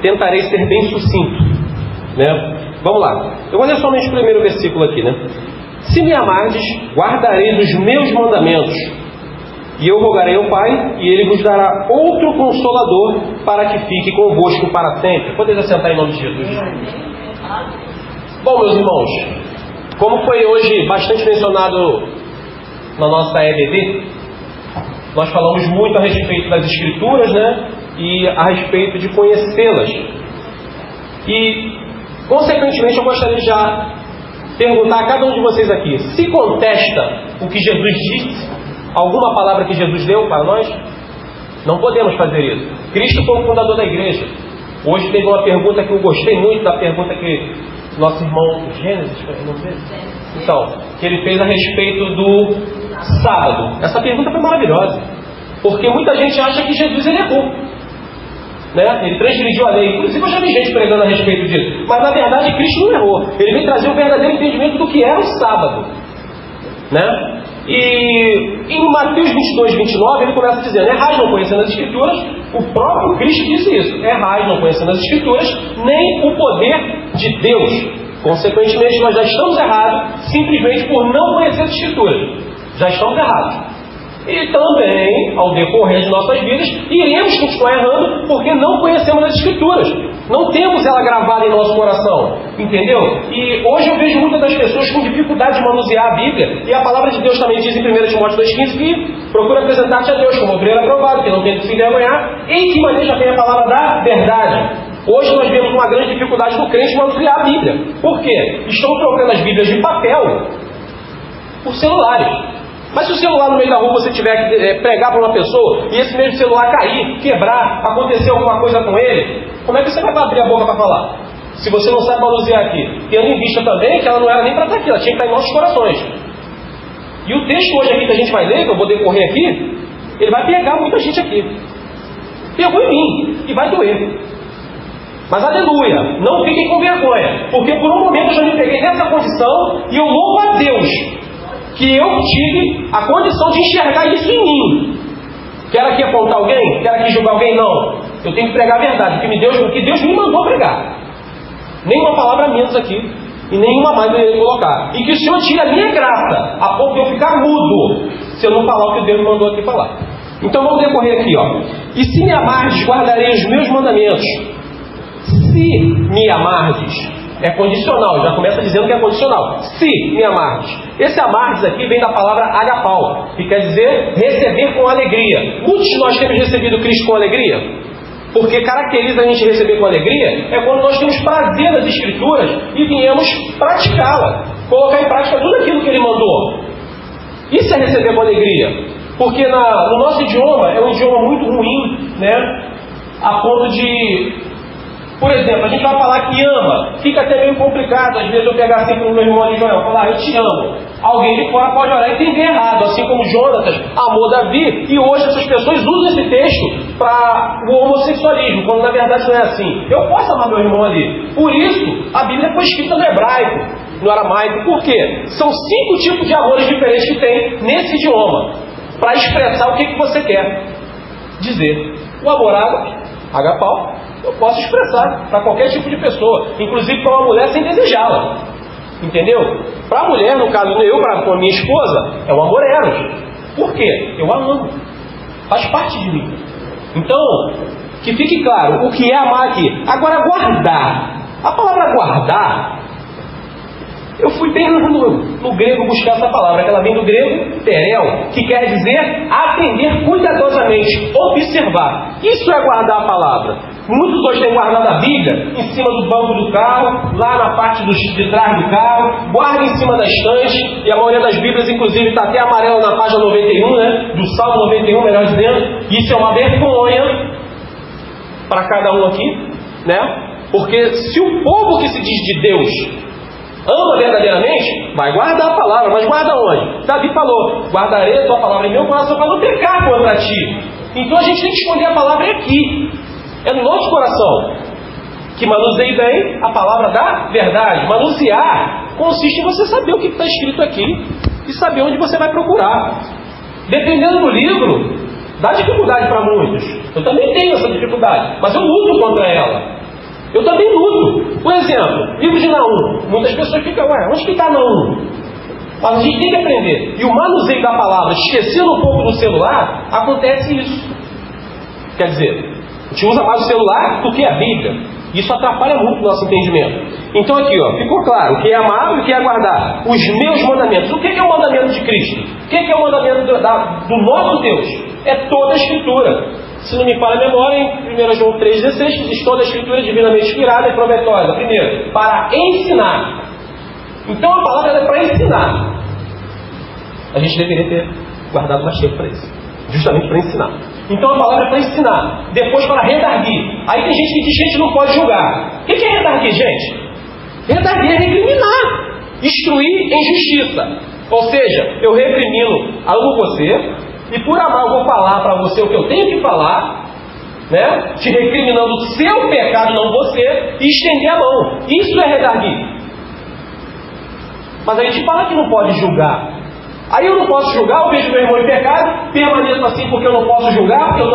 tentarei ser bem sucinto, né? Vamos lá. Eu vou ler somente o primeiro versículo aqui, né? Se me amardes, guardareis os meus mandamentos, e eu rogarei ao Pai, e Ele vos dará outro Consolador, para que fique convosco para sempre. Podeis assentar em nome de Jesus. Bom, meus irmãos, como foi hoje bastante mencionado na nossa EBD, nós falamos muito a respeito das Escrituras, né? E a respeito de conhecê-las. E, consequentemente, eu gostaria de já perguntar a cada um de vocês aqui: se contesta o que Jesus disse, alguma palavra que Jesus deu para nós? Não podemos fazer isso. Cristo foi o fundador da igreja. Hoje teve uma pergunta que eu gostei muito, da pergunta que nosso irmão Gênesis, não sei. Então, que ele fez a respeito do sábado. Essa pergunta foi maravilhosa, porque muita gente acha que Jesus ele errou, né? Ele transgrediu a lei. Inclusive eu já vi gente pregando a respeito disso. Mas na verdade Cristo não errou. Ele veio trazer o verdadeiro entendimento do que era o sábado, né? E em Mateus 22, 29 ele começa dizendo: errais não conhecendo as Escrituras. O próprio Cristo disse isso: errais não conhecendo as Escrituras, nem o poder de Deus. Consequentemente nós já estamos errados simplesmente por não conhecer as Escrituras. Já estamos errados. E também, ao decorrer de nossas vidas, iremos continuar errando porque não conhecemos as Escrituras. Não temos ela gravada em nosso coração. Entendeu? E hoje eu vejo muitas das pessoas com dificuldade de manusear a Bíblia. E a palavra de Deus também diz em 1 Timóteo 2,15 que procura apresentar-te a Deus como obreiro aprovado, que não tem que se envergonhar, e que maneja bem a palavra da verdade. Hoje nós vemos uma grande dificuldade do crente de manusear a Bíblia. Por quê? Estão trocando as Bíblias de papel por celulares. Mas se o celular no meio da rua você tiver que pregar para uma pessoa e esse mesmo celular cair, quebrar, acontecer alguma coisa com ele, como é que você vai abrir a boca para falar? Se você não sabe manusear aqui. Tendo em vista também que ela não era nem para estar aqui, ela tinha que estar em nossos corações. E o texto hoje aqui que a gente vai ler, que eu vou decorrer aqui, ele vai pegar muita gente aqui. Pegou em mim e vai doer. Mas aleluia, não fiquem com vergonha, porque por um momento eu já me peguei nessa condição e eu louvo a Deus que eu tive a condição de enxergar isso em mim. Quero aqui apontar alguém? Quero aqui julgar alguém? Não. Eu tenho que pregar a verdade, o que Deus me mandou pregar. Nenhuma palavra menos aqui, e nenhuma mais eu irei colocar. E que o Senhor tire a minha graça, a ponto de eu ficar mudo, se eu não falar o que Deus me mandou aqui falar. Então vamos decorrer aqui, ó. E se me amardes, guardarei os meus mandamentos. Se me amardes, é condicional, já começa dizendo que é condicional. Se me amardes. Esse amardes aqui vem da palavra agapau, que quer dizer receber com alegria. Muitos de nós temos recebido Cristo com alegria, porque caracteriza a gente receber com alegria é quando nós temos prazer nas Escrituras e viemos praticá-la, colocar em prática tudo aquilo que Ele mandou. Isso é receber com alegria, porque no nosso idioma é um idioma muito ruim, né? A ponto de... Por exemplo, a gente vai falar que ama, fica até meio complicado. Às vezes eu pegar assim para o meu irmão ali, Joel, falar, eu te amo. Alguém de fora pode olhar e entender errado, assim como Jonatas amou Davi, e hoje essas pessoas usam esse texto para o homossexualismo, quando na verdade não é assim. Eu posso amar meu irmão ali. Por isso, a Bíblia foi escrita no hebraico, no aramaico. Por quê? São 5 tipos de amores diferentes que tem nesse idioma, para expressar o que você quer dizer. O amor agapau, eu posso expressar para qualquer tipo de pessoa, inclusive para uma mulher sem desejá-la. Entendeu? Para a mulher, no caso eu, com a minha esposa, é o amor eros. Por quê? Eu a amo. Faz parte de mim. Então, que fique claro o que é amar aqui. Agora, guardar. A palavra guardar, eu fui bem no grego buscar essa palavra, que ela vem do grego terel, que quer dizer atender cuidadosamente, observar. Isso é guardar a palavra. Muitos hoje têm guardado a Bíblia em cima do banco do carro, lá na parte de trás do carro, guarda em cima da estante, e a maioria das Bíblias, inclusive, está até amarela na página 91, né? Do Salmo 91, melhor dizendo. Isso é uma vergonha para cada um aqui, né? Porque se o povo que se diz de Deus ama verdadeiramente, vai guardar a palavra, mas guarda onde? Davi falou, guardarei a tua palavra em meu coração para não pecar contra ti. Então a gente tem que esconder a palavra aqui. É no nosso coração. Que manuseie bem a palavra da verdade. Manusear consiste em você saber o que está escrito aqui e saber onde você vai procurar. Dependendo do livro, dá dificuldade para muitos. Eu também tenho essa dificuldade, mas eu luto contra ela. Eu também luto. Por exemplo, livro de Naum. Muitas pessoas ficam, onde que está Naum? Mas a gente tem que aprender. E o manuseio da palavra, esquecendo um pouco do celular, acontece isso. Quer dizer, a gente usa mais o celular do que a Bíblia. Isso atrapalha muito o nosso entendimento. Então aqui, ficou claro o que é amar e o que é guardar. Os meus mandamentos. O que é o mandamento de Cristo? O que é o mandamento do nosso Deus? É toda a Escritura. Se não me falha a memória, em 1 João 3,16, diz toda a Escritura divinamente inspirada e proveitosa. Primeiro, para ensinar. Então a palavra é para ensinar. A gente deveria ter guardado mais tempo para isso. Justamente para ensinar. Então a palavra é para ensinar. Depois para redarguir. Aí tem gente que diz que a gente não pode julgar. O que é redarguir, gente? Redarguir é recriminar. Instruir em justiça. Ou seja, eu recrimino, amo você, e por amar eu vou falar para você o que eu tenho que falar, né? Te recriminando o seu pecado, não você, e estender a mão. Isso é redarguir. Mas a gente fala que não pode julgar. Aí eu não posso julgar, eu vejo meu irmão em pecado, permaneço assim porque eu não posso julgar, porque eu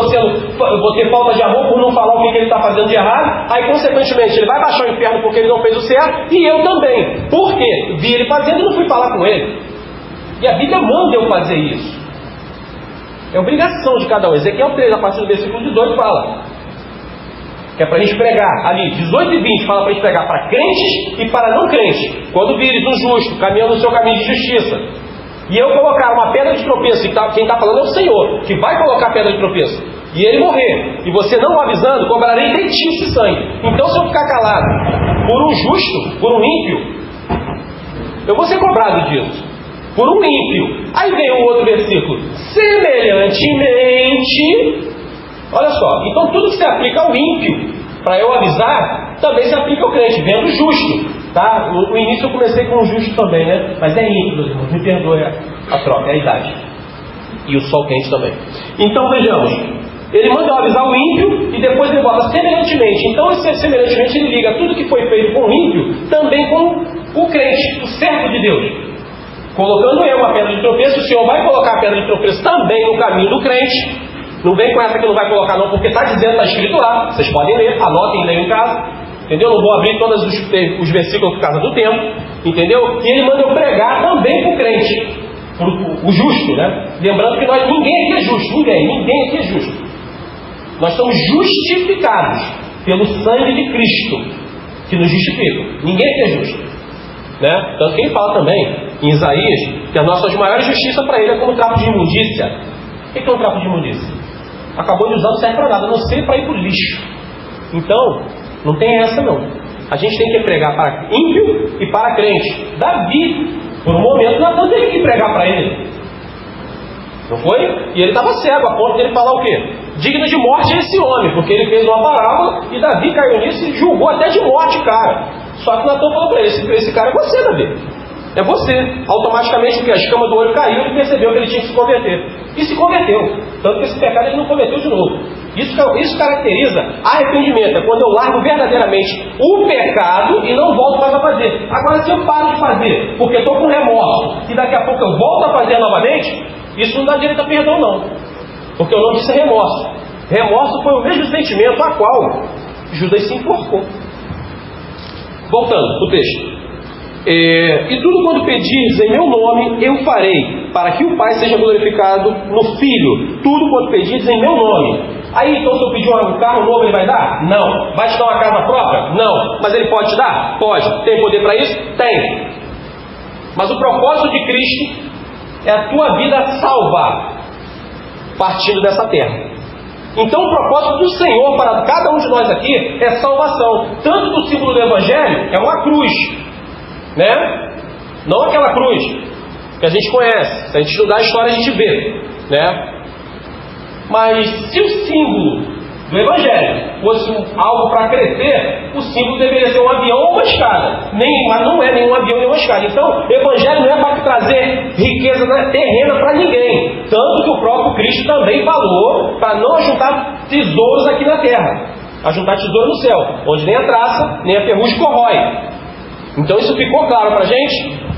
vou ter falta de amor por não falar o que ele está fazendo de errado. Aí, consequentemente, ele vai baixar o inferno porque ele não fez o certo, e eu também. Por quê? Vi ele fazendo e não fui falar com ele. E a Bíblia manda eu fazer isso. É obrigação de cada um. Ezequiel 3, a partir do versículo 18, fala que é para a gente pregar. Ali, 18 e 20, fala para a gente pregar para crentes e para não crentes. Quando vires um justo caminhando no seu caminho de justiça, e eu colocar uma pedra de tropeço, e quem está falando é o Senhor, que vai colocar pedra de tropeço, e ele morrer, e você não avisando, cobrarei de ti esse sangue. Então, se eu ficar calado por um justo, por um ímpio, eu vou ser cobrado disso. Por um ímpio. Aí vem um outro versículo. Semelhantemente, olha só, então tudo que se aplica ao ímpio, para eu avisar, também se aplica ao crente, vendo justo. Tá? No início eu comecei com o justo também, né? Mas é ímpio, meus irmãos, me perdoe a troca, é a idade. E o sol quente também. Então vejamos, ele manda eu avisar o ímpio e depois ele bota semelhantemente. Então esse semelhantemente ele liga tudo que foi feito com o ímpio também com o crente, o servo de Deus. Colocando eu uma pedra de tropeço, o Senhor vai colocar a pedra de tropeço também no caminho do crente. Não vem com essa que não vai colocar não, porque está dizendo, está escrito lá. Vocês podem ler, anotem e leiam em casa. Entendeu? Não vou abrir todos os versículos por causa do tempo. Entendeu? E ele manda eu pregar também para o crente. O justo, né? Lembrando que ninguém aqui é justo. Ninguém aqui é justo. Nós somos justificados pelo sangue de Cristo, que nos justifica. Ninguém aqui é justo. Né? Tanto que ele fala também em Isaías que a nossa maior justiça para ele é como trapo de imundícia. O que é um trapo de imundícia? Acabou de usar, não serve para nada, a não ser para ir para o lixo. Então, não tem essa não. A gente tem que pregar para ímpio e para crente. Davi, por um momento, Natan teve que pregar para ele. Não foi? E ele estava cego, a ponto de ele falar o quê? Digno de morte é esse homem, porque ele fez uma parábola e Davi caiu nisso e julgou até de morte o cara. Só que Natan falou para ele, esse cara é você, Davi. É você. Automaticamente, porque a escama do olho caiu, ele percebeu que ele tinha que se converter. E se converteu. Tanto que esse pecado ele não cometeu de novo. Isso caracteriza arrependimento. É quando eu largo verdadeiramente o pecado e não volto mais a fazer. Agora, se eu paro de fazer porque estou com remorso e daqui a pouco eu volto a fazer novamente, isso não dá direito a perdão não. Porque o nome disso é remorso. Remorso foi o mesmo sentimento a qual Judas se enforcou. Voltando para o texto. E tudo quanto pedires em meu nome, eu farei, para que o Pai seja glorificado no Filho. Tudo quanto pedires em meu nome. Aí, então, se eu pedir um carro novo, ele vai dar? Não. Vai te dar uma casa própria? Não. Mas ele pode te dar? Pode. Tem poder para isso? Tem. Mas o propósito de Cristo é a tua vida salva, partindo dessa terra. Então o propósito do Senhor para cada um de nós aqui é salvação. Tanto que o símbolo do Evangelho é uma cruz, né? Não aquela cruz que a gente conhece. Se a gente estudar a história a gente vê, né? Mas se o símbolo do Evangelho fosse algo para crescer, o símbolo deveria ser um avião ou uma escada. Mas não é nenhum avião nem uma escada. Então o Evangelho não é para trazer riqueza terrena para ninguém. Tanto que o próprio Cristo também falou para não ajuntar tesouros aqui na terra, ajuntar tesouro no céu, onde nem a traça nem a ferrugem corrói. Então isso ficou claro para a gente?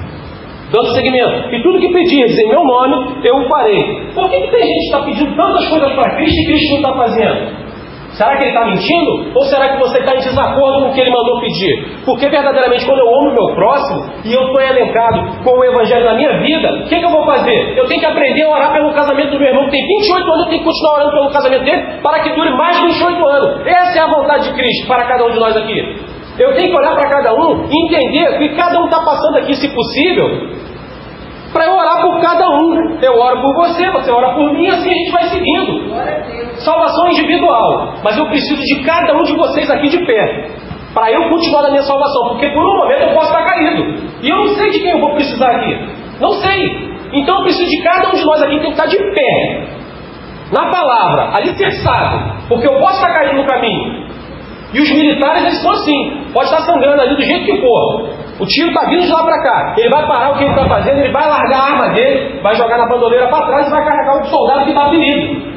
Dando seguimento. E tudo que pedires em meu nome, eu o farei. Por que tem gente que está pedindo tantas coisas para Cristo e Cristo não está fazendo? Será que ele está mentindo? Ou será que você está em desacordo com o que ele mandou pedir? Porque verdadeiramente quando eu amo o meu próximo e eu estou elencado com o evangelho na minha vida, o que eu vou fazer? Eu tenho que aprender a orar pelo casamento do meu irmão que tem 28 anos, eu tenho que continuar orando pelo casamento dele para que dure mais de 28 anos. Essa é a vontade de Cristo para cada um de nós aqui. Eu tenho que olhar para cada um e entender que cada um está passando aqui, se possível, para eu orar por cada um. Eu oro por você, você ora por mim, assim a gente vai seguindo. Salvação individual. Mas eu preciso de cada um de vocês aqui de pé, para eu continuar na minha salvação. Porque por um momento eu posso estar caído, e eu não sei de quem eu vou precisar aqui. Não sei. Então eu preciso de cada um de nós aqui que tem que estar de pé, na palavra, alicerçado. Porque eu posso estar caído no caminho. E os militares, eles são assim. Pode estar sangrando ali do jeito que for. O tiro está vindo de lá para cá. Ele vai parar o que ele está fazendo, ele vai largar a arma dele, vai jogar na bandoleira para trás e vai carregar o soldado que está ferido.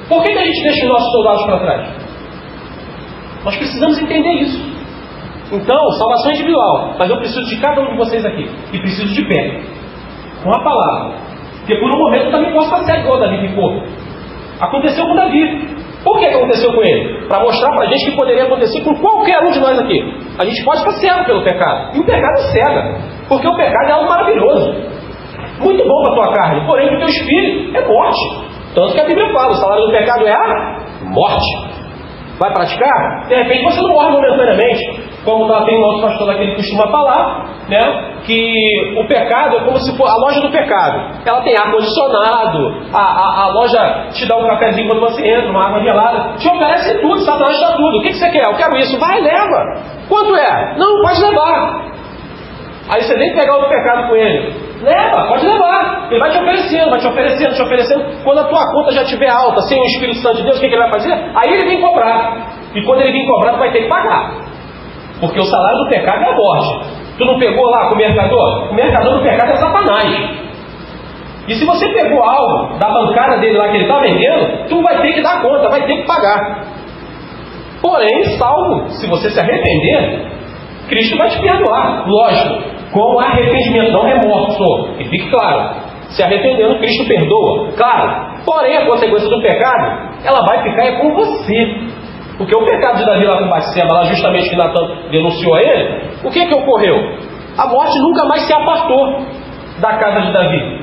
Por que a gente deixa os nossos soldados para trás? Nós precisamos entender isso. Então, salvação individual. Mas eu preciso de cada um de vocês aqui. E preciso de pé, com a palavra. Porque por um momento eu também posso estar cego igual Davi ficou. Aconteceu com Davi. Por que aconteceu com ele? Para mostrar para a gente que poderia acontecer com qualquer um de nós aqui. A gente pode estar cego pelo pecado. E o pecado cega. Porque o pecado é algo maravilhoso. Muito bom para a tua carne. Porém, para o teu espírito é morte. Tanto que a Bíblia fala, o salário do pecado é a morte. Vai praticar? De repente você não morre momentaneamente. Como tem um outro pastor que ele costuma falar, né? Que o pecado é como se fosse a loja do pecado. Ela tem ar-condicionado, a loja te dá um cafezinho quando você entra, uma água gelada, te oferece tudo, Satanás dá tudo. O que você quer? Eu quero isso. Vai, leva. Quanto é? Não, pode levar. Aí você tem que pegar outro pecado com ele. Leva, pode levar. Ele vai te oferecendo, vai te oferecendo, te oferecendo. Quando a tua conta já estiver alta, sem o Espírito Santo de Deus, o que ele vai fazer? Aí ele vem cobrar. E quando ele vem cobrar, tu vai ter que pagar. Porque o salário do pecado é a morte. Tu não pegou lá com o mercador? O mercador do pecado é Satanás. E se você pegou algo da bancada dele lá que ele está vendendo, tu vai ter que dar conta, vai ter que pagar. Porém, salvo, se você se arrepender, Cristo vai te perdoar. Lógico, com arrependimento, não remorso. E fique claro, se arrependendo, Cristo perdoa. Claro. Porém, a consequência do pecado, ela vai ficar com você. Porque o pecado de Davi lá com Batseba, lá justamente que Natan denunciou a ele, o que ocorreu? A morte nunca mais se apartou da casa de Davi,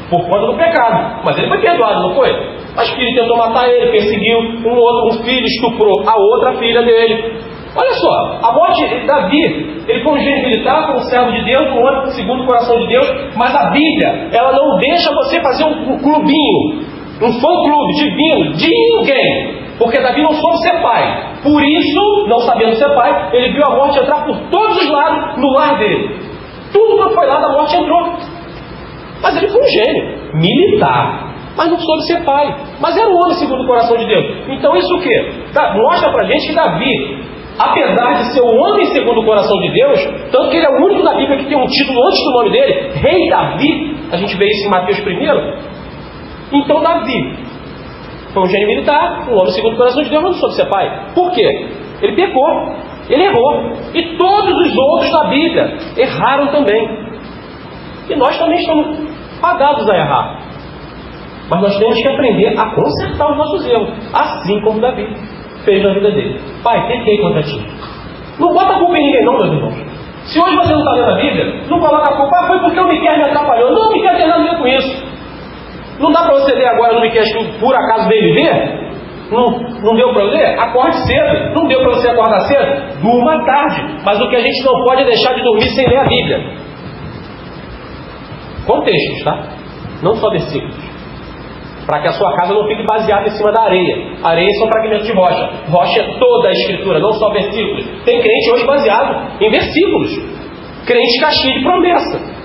por conta do pecado. Mas ele foi perdoado, não foi? Mas o filho tentou matar ele, perseguiu um filho, estuprou a outra filha dele. Olha só, a morte de Davi, ele foi um gênio militar, foi um servo de Deus, um homem segundo o coração de Deus, mas a Bíblia, ela não deixa você fazer um clubinho, um fã-clube divino de ninguém. Porque Davi não soube ser pai. Por isso, não sabendo ser pai, ele viu a morte entrar por todos os lados no lar dele. Tudo quanto foi lá da morte entrou. Mas ele foi um gênio militar, mas não soube ser pai. Mas era um homem segundo o coração de Deus. Então isso o quê? Mostra pra gente que Davi, apesar de ser um homem segundo o coração de Deus, tanto que ele é o único da Bíblia que tem um título antes do nome dele, Rei Davi. A gente vê isso em Mateus 1. Então Davi foi um gênio militar, um homem segundo o coração de Deus, mas não soube ser pai. Por quê? Ele pecou, ele errou. E todos os outros da Bíblia erraram também. E nós também estamos fadados a errar. Mas nós temos que aprender a consertar os nossos erros, assim como Davi fez na vida dele. Pai, pequei contra ti. Não bota a culpa em ninguém não, meus irmãos. Se hoje você não está lendo a Bíblia, não coloca a culpa, foi porque o Miquel me atrapalhou. Não, o Miquel tem nada a ver com isso. Não dá para você ler agora no Miquel que por acaso veio ler? Não deu para eu ler? Acorde cedo. Não deu para você acordar cedo? Durma tarde. Mas o que a gente não pode é deixar de dormir sem ler a Bíblia. Contextos, tá? Não só versículos. Para que a sua casa não fique baseada em cima da areia. Areia são fragmentos de rocha. Rocha é toda a Escritura, não só versículos. Tem crente hoje baseado em versículos. Crente caixinha de promessa.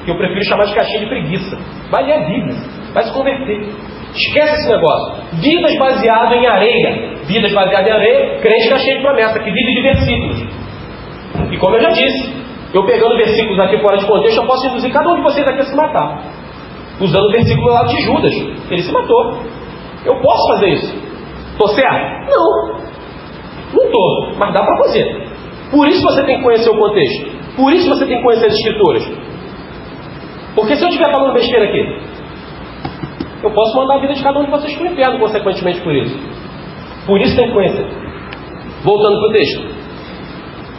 Que eu prefiro chamar de caixinha de preguiça. Vai ler a Bíblia, vai se converter. Esquece esse negócio. Vidas baseadas em areia. Vidas baseadas em areia, crente caixinha de promessa, que vive de versículos. E como eu já disse, eu pegando versículos aqui fora de contexto, eu posso induzir cada um de vocês aqui a se matar. Usando o versículo lá de Judas. Ele se matou. Eu posso fazer isso. Estou certo? Não. Não estou, mas dá para fazer. Por isso você tem que conhecer o contexto. Por isso você tem que conhecer as Escrituras. Porque se eu estiver falando besteira aqui, eu posso mandar a vida de cada um de vocês para o inferno, consequentemente por isso. Por isso tem que conhecer. Voltando para o texto.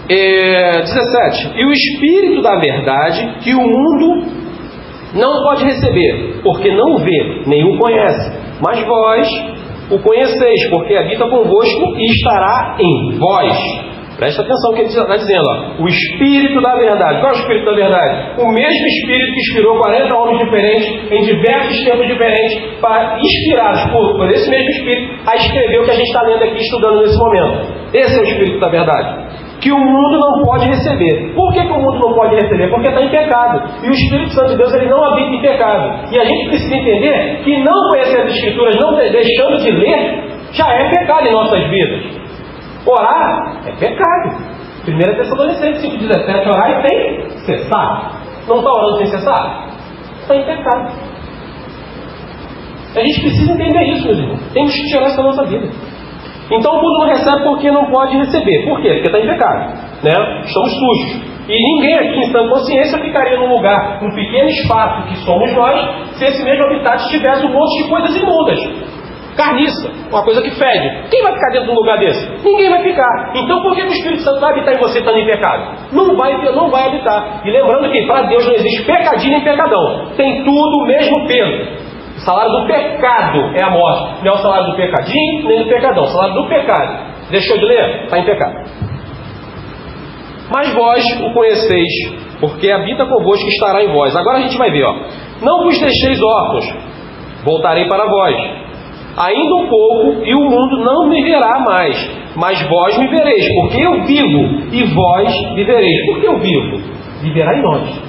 17. E o Espírito da verdade, que o mundo não pode receber, porque não o vê, nem o conhece. Mas vós o conheceis, porque habita convosco e estará em vós. Presta atenção no que ele está dizendo, ó. O Espírito da verdade. Qual é o Espírito da verdade? O mesmo Espírito que inspirou 40 homens diferentes, em diversos tempos diferentes, para inspirados por esse mesmo Espírito, a escrever o que a gente está lendo aqui, estudando nesse momento. Esse é o Espírito da verdade, que o mundo não pode receber. Por que o mundo não pode receber? Porque está em pecado. E o Espírito Santo de Deus, ele não habita em pecado. E a gente precisa entender que não conhecer as Escrituras, não deixando de ler, já é pecado em nossas vidas. Orar é pecado. 1 Tessalonicenses 5,17, orar sem cessar. Não está orando sem cessar? Está em pecado. A gente precisa entender isso, meus irmãos. Temos que tirar isso da nossa vida. Então o mundo não recebe porque não pode receber. Por quê? Porque está em pecado, né? Estamos sujos. E ninguém aqui em sã consciência ficaria num lugar, num pequeno espaço que somos nós, se esse mesmo habitat tivesse um monte de coisas imundas. Carniça, uma coisa que fede. Quem vai ficar dentro de um lugar desse? Ninguém vai ficar. Então por que o Espírito Santo vai habitar em você estando em pecado? Não vai habitar. E lembrando que para Deus não existe pecadinho nem pecadão. Tem tudo o mesmo peso. O salário do pecado é a morte. Não é o salário do pecadinho nem do pecadão. O salário do pecado. Deixou de ler? Está em pecado. Mas vós o conheceis, porque habita convosco e estará em vós. Agora a gente vai ver, ó. Não vos deixeis órfãos, voltarei para vós. Ainda um pouco, e o mundo não me verá mais, mas vós me vereis, porque eu vivo, e vós vivereis. Por que eu vivo? Viverá em nós.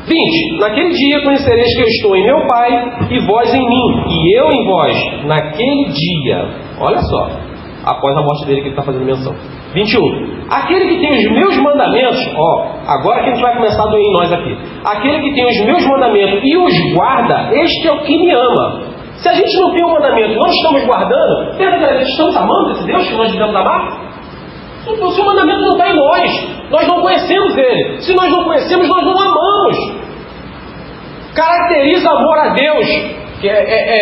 20. Naquele dia conhecereis que eu estou em meu Pai, e vós em mim, e eu em vós. Naquele dia, olha só, após a morte dele que ele está fazendo menção. 21. Aquele que tem os meus mandamentos, ó, agora que a gente vai começar a doer em nós aqui. Aquele que tem os meus mandamentos e os guarda, este é o que me ama. Se a gente não tem o mandamento, não estamos guardando, verdadeiramente estamos amando esse Deus que nós devemos amar? O seu mandamento não está em nós não conhecemos ele. Se nós não conhecemos, nós não amamos. Caracteriza amor a Deus, que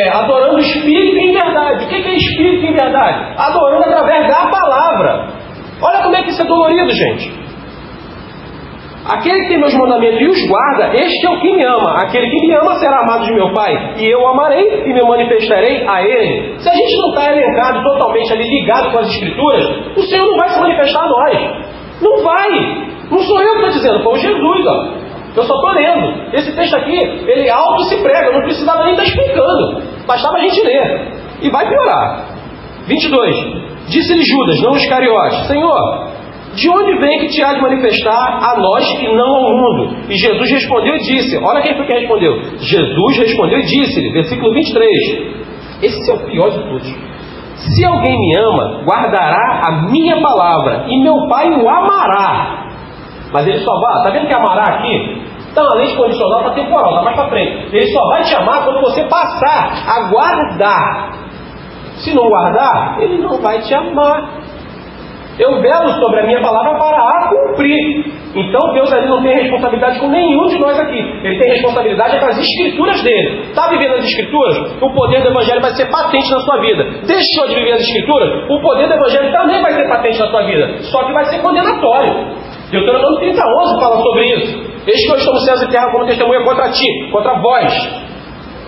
adorando o Espírito em verdade. O que é Espírito em verdade? Adorando através da palavra. Olha como é que isso é dolorido, gente. Aquele que tem meus mandamentos e os guarda, este é o que me ama. Aquele que me ama será amado de meu Pai, e eu o amarei e me manifestarei a ele. Se a gente não está elencado totalmente ali, ligado com as Escrituras, o Senhor não vai se manifestar a nós. Não vai. Não sou eu que estou dizendo, foi o Jesus, ó. Eu só estou lendo. Esse texto aqui, ele auto se prega, não precisava nem estar explicando. Bastava a gente ler. E vai piorar. 22. Disse-lhe Judas, não Iscariote: Senhor, de onde vem que te há de manifestar a nós e não ao mundo? E Jesus respondeu e disse, olha quem foi que respondeu. Jesus respondeu e disse-lhe, versículo 23. Esse é o pior de todos. Se alguém me ama, guardará a minha palavra, e meu Pai o amará. Mas ele só vai, está vendo que amará aqui? Então a lei condicional está temporal, está mais para frente. Ele só vai te amar quando você passar a guardar. Se não guardar, ele não vai te amar. Eu velo sobre a minha palavra para a cumprir. Então Deus ali não tem responsabilidade com nenhum de nós aqui. Ele tem responsabilidade com as Escrituras dele. Está vivendo as Escrituras? O poder do Evangelho vai ser patente na sua vida. Deixou de viver as Escrituras? O poder do Evangelho também vai ser patente na sua vida. Só que vai ser condenatório. Deuteronômio 30:11 fala sobre isso. Eis que eu estou no céu e terra como testemunha contra ti, contra vós,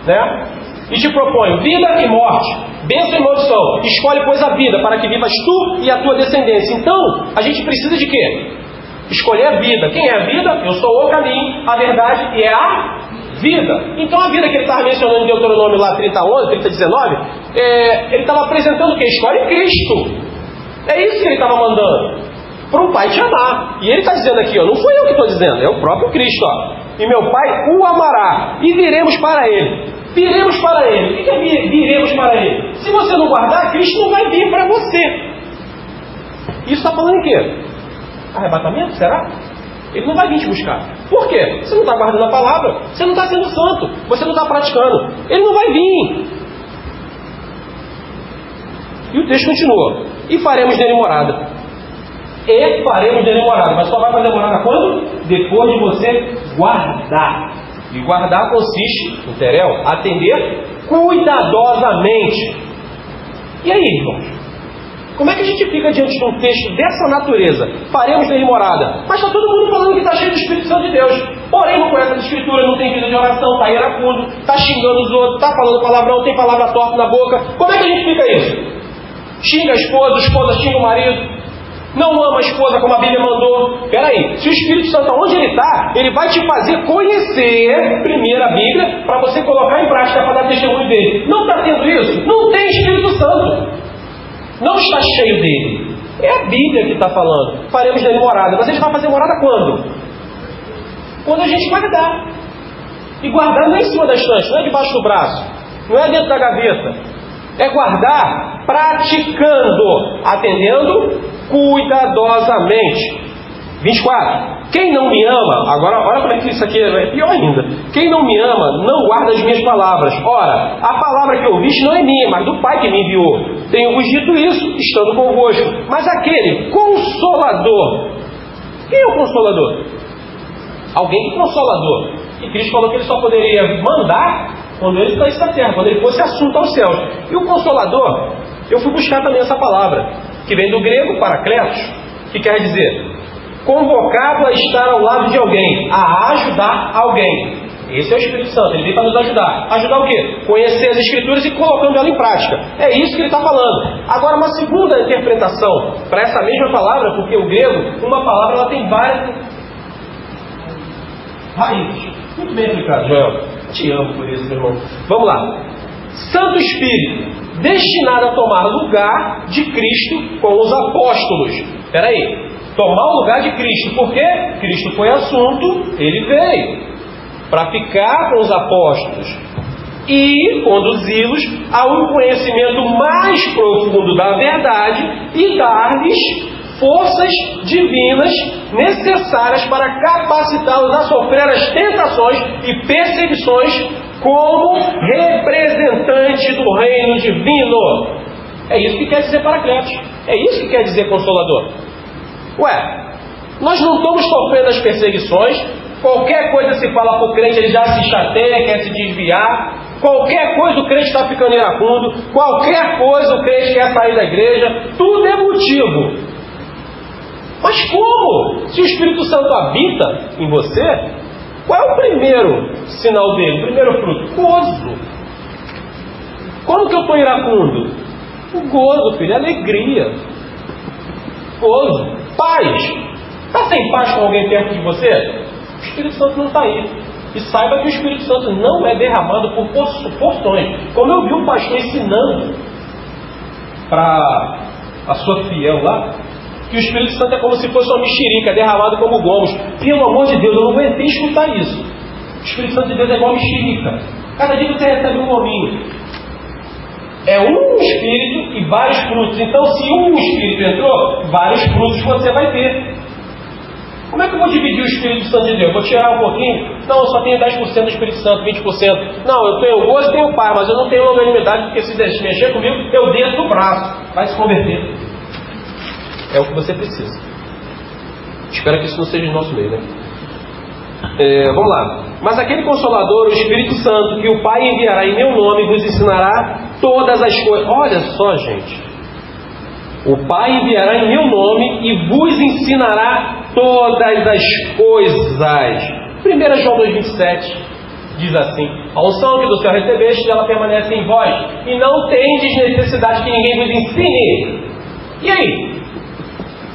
né? E te proponho vida e morte, bênção e maldição. Escolhe, pois, a vida, para que vivas tu e a tua descendência. Então, a gente precisa de quê? Escolher a vida. Quem é a vida? Eu sou o caminho, a verdade e é a vida. Então, a vida que ele estava mencionando em Deuteronômio lá 30:11, 30:19, ele estava apresentando o quê? Escolhe Cristo. É isso que ele estava mandando. Para o Pai te amar. E ele está dizendo aqui, ó, não fui eu que estou dizendo, é o próprio Cristo. Ó. E meu Pai o amará, e viremos para ele. Viremos para ele. O que é viremos para ele? Se você não guardar, Cristo não vai vir para você. Isso está falando em quê? Arrebatamento? Será? Ele não vai vir te buscar. Por quê? Você não está guardando a palavra. Você não está sendo santo. Você não está praticando. Ele não vai vir. E o texto continua. E faremos nele morada. E faremos nele morada. Mas só vai fazer morada quando? Depois de você guardar. E guardar consiste, no terel, atender cuidadosamente. E aí, irmãos? Como é que a gente fica diante de um texto dessa natureza? Faremos nele morada. Mas está todo mundo falando que está cheio do Espírito Santo de Deus. Porém, não conhece as Escrituras, não tem vida de oração, está iracundo, está xingando os outros, está falando palavrão, tem palavra torta na boca. Como é que a gente fica isso? Xinga a esposa xinga o marido. Não ama a esposa como a Bíblia mandou. Peraí, se o Espírito Santo, onde ele está, ele vai te fazer conhecer primeiro a Bíblia, para você colocar em prática, para dar testemunho dele. Não está tendo isso? Não tem Espírito Santo. Não está cheio dele. É a Bíblia que está falando. Faremos nele morada. Mas a gente vai fazer morada quando? Quando a gente guardar. E guardar não é em cima da estante, não é debaixo do braço, não é dentro da gaveta. É guardar praticando, atendendo cuidadosamente. 24. Quem não me ama, agora olha como é que isso aqui é pior ainda. Quem não me ama, não guarda as minhas palavras. Ora, a palavra que ouviste não é minha, mas do Pai que me enviou. Tenho-vos dito isso, estando convosco. Mas aquele Consolador, quem é o Consolador? Alguém que Consolador. E Cristo falou que ele só poderia mandar quando ele saísse da terra, quando ele fosse assunto aos céus. E o Consolador, eu fui buscar também essa palavra, que vem do grego Paracletos, que quer dizer convocado a estar ao lado de alguém, a ajudar alguém. Esse é o Espírito Santo, ele veio para nos ajudar. Ajudar o quê? Conhecer as Escrituras e colocando ela em prática. É isso que ele está falando. Agora, uma segunda interpretação para essa mesma palavra, porque o grego, uma palavra, ela tem várias raízes. Muito bem explicado, Joel. Te amo por isso, meu irmão. Vamos lá. Santo Espírito, destinado a tomar lugar de Cristo com os apóstolos. Espera aí. Tomar o lugar de Cristo. Por quê? Cristo foi assunto, ele veio para ficar com os apóstolos e conduzi-los a um conhecimento mais profundo da verdade e dar-lhes forças divinas necessárias para capacitá-los a sofrer as tentações e perseguições como representante do reino divino. É isso que quer dizer Paracletos. É isso que quer dizer Consolador. Ué, nós não estamos sofrendo as perseguições. Qualquer coisa se fala para o crente, ele já se chateia, quer se desviar. Qualquer coisa o crente está ficando iracundo. Qualquer coisa o crente quer sair da igreja. Tudo é motivo. Mas como? Se o Espírito Santo habita em você, qual é o primeiro sinal dele? O primeiro fruto? Gozo. Como que eu estou iracundo? O gozo, filho, alegria. Gozo. Paz. Está sem paz com alguém perto de você? O Espírito Santo não está aí. E saiba que o Espírito Santo não é derramado por porções. Como eu vi um pastor ensinando para a sua fiel lá, que o Espírito Santo é como se fosse uma mexerica, derramado como gomos. Pelo amor de Deus, eu não aguentei escutar isso. O Espírito Santo de Deus é igual mexerica. Cada dia você recebe um gominho. É um Espírito e vários frutos. Então, se um Espírito entrou, vários frutos você vai ter. Como é que eu vou dividir o Espírito Santo de Deus? Vou tirar um pouquinho? Não, eu só tenho 10% do Espírito Santo, 20%. Não, eu tenho gozo e tenho paz, mas eu não tenho longanimidade, porque se mexer comigo, eu desço do braço. Vai se converter. É o que você precisa. Espero que isso não seja em nosso meio, né? Vamos lá. Mas aquele Consolador, o Espírito Santo, que o Pai enviará em meu nome, vos ensinará todas as coisas. Olha só, gente. O Pai enviará em meu nome e vos ensinará todas as coisas. 1 João 2,27 diz assim: a unção que do céu recebeste, ela permanece em vós, e não tendes necessidade que ninguém vos ensine. E aí?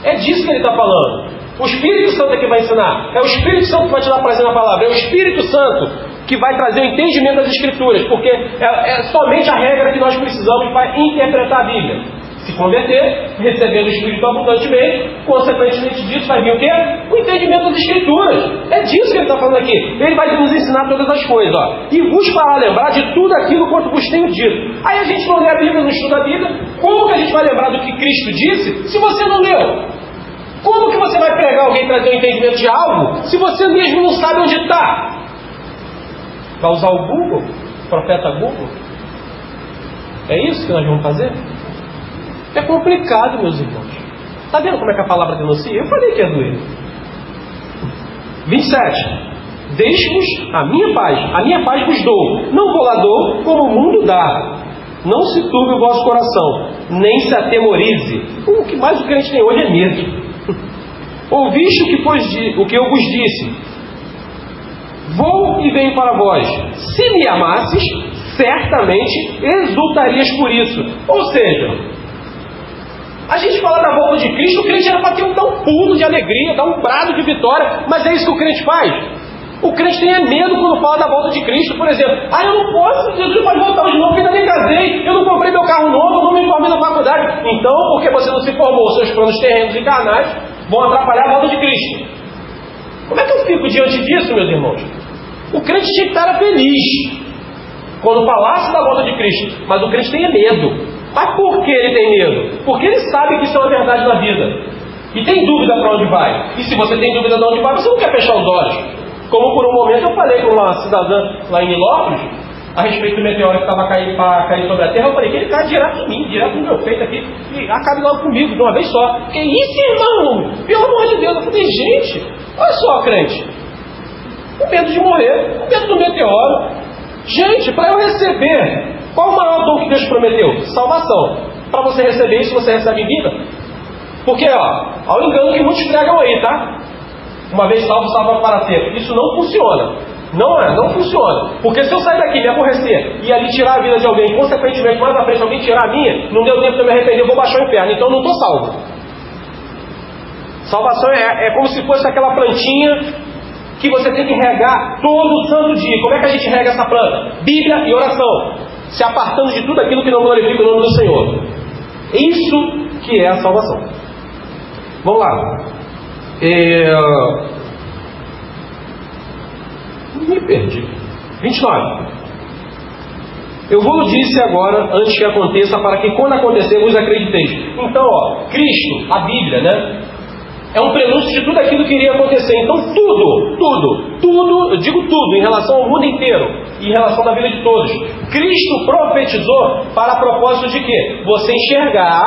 É disso que ele está falando. O Espírito Santo é que vai ensinar. É o Espírito Santo que vai te dar prazer na palavra. É o Espírito Santo que vai trazer o entendimento das Escrituras, porque é somente a regra que nós precisamos para interpretar a Bíblia. Se converter, recebendo o Espírito abundantemente, consequentemente disso vai vir o quê? O entendimento das Escrituras. É disso que ele está falando aqui. Ele vai nos ensinar todas as coisas, ó. E vos fará lembrar de tudo aquilo quanto vos tenho dito. Aí a gente não lê a Bíblia, não estuda a Bíblia. Como que a gente vai lembrar do que Cristo disse se você não leu? Como que você vai pregar alguém, trazer o entendimento de algo, se você mesmo não sabe onde está? Vai usar o Google? O profeta Google? É isso que nós vamos fazer? É complicado, meus irmãos. Está vendo como é que a palavra denuncia? Eu falei que é doer. 27. Deixe-vos a minha paz vos dou. Não vou lá dou, como o mundo dá. Não se turbe o vosso coração, nem se atemorize. O que mais o crente tem hoje é medo. Ouviste o que eu vos disse: vou e venho para vós. Se me amasses, certamente exultarias por isso. Ou seja, a gente fala da volta de Cristo, o crente era para dar um pulo de alegria, dar um brado de vitória, mas é isso que o crente faz. O crente tem medo quando fala da volta de Cristo. Por exemplo, eu não posso, Jesus pode voltar de novo, porque ainda nem casei, eu não comprei meu carro novo, eu não me formei na faculdade. Então, porque você não se formou, seus planos terrenos e carnais vão atrapalhar a volta de Cristo. Como é que eu fico diante disso, meus irmãos? O crente tinha que estar feliz quando falasse da volta de Cristo, mas o crente tem medo. Mas por que ele tem medo? Porque ele sabe que isso é uma verdade na vida e tem dúvida para onde vai. E se você tem dúvida de onde vai, você não quer fechar os olhos. Como por um momento eu falei com uma cidadã lá em Nilópolis a respeito do meteoro que estava para cair sobre a Terra. Eu falei que ele cai direto em mim, direto no meu peito aqui, e acabe logo comigo de uma vez só. Que isso, irmão? Pelo amor de Deus. Eu falei, gente, olha só, crente, com medo de morrer, com medo do meteoro. Gente, para eu receber, qual o maior dom que Deus prometeu? Salvação. Para você receber isso, você recebe vida. Porque, ao engano que muitos pregam aí, tá? Uma vez salvo, salvo para sempre. Isso não funciona. Não funciona. Porque se eu sair daqui, me aborrecer e ali tirar a vida de alguém, consequentemente, mais à frente, alguém tirar a minha, não deu tempo de eu me arrepender, eu vou baixar o inferno. Então eu não estou salvo. Salvação é como se fosse aquela plantinha que você tem que regar todo santo dia. Como é que a gente rega essa planta? Bíblia e oração. Se apartando de tudo aquilo que não glorifica o nome do Senhor. Isso que é a salvação. Vamos lá. Me perdi. 29. Eu vos disse agora, antes que aconteça, para que quando acontecer vos acrediteis. Então, Cristo, a Bíblia, né? É um prenúncio de tudo aquilo que iria acontecer. Então tudo, eu digo tudo, em relação ao mundo inteiro, em relação à vida de todos, Cristo profetizou para propósito de quê? Você enxergar.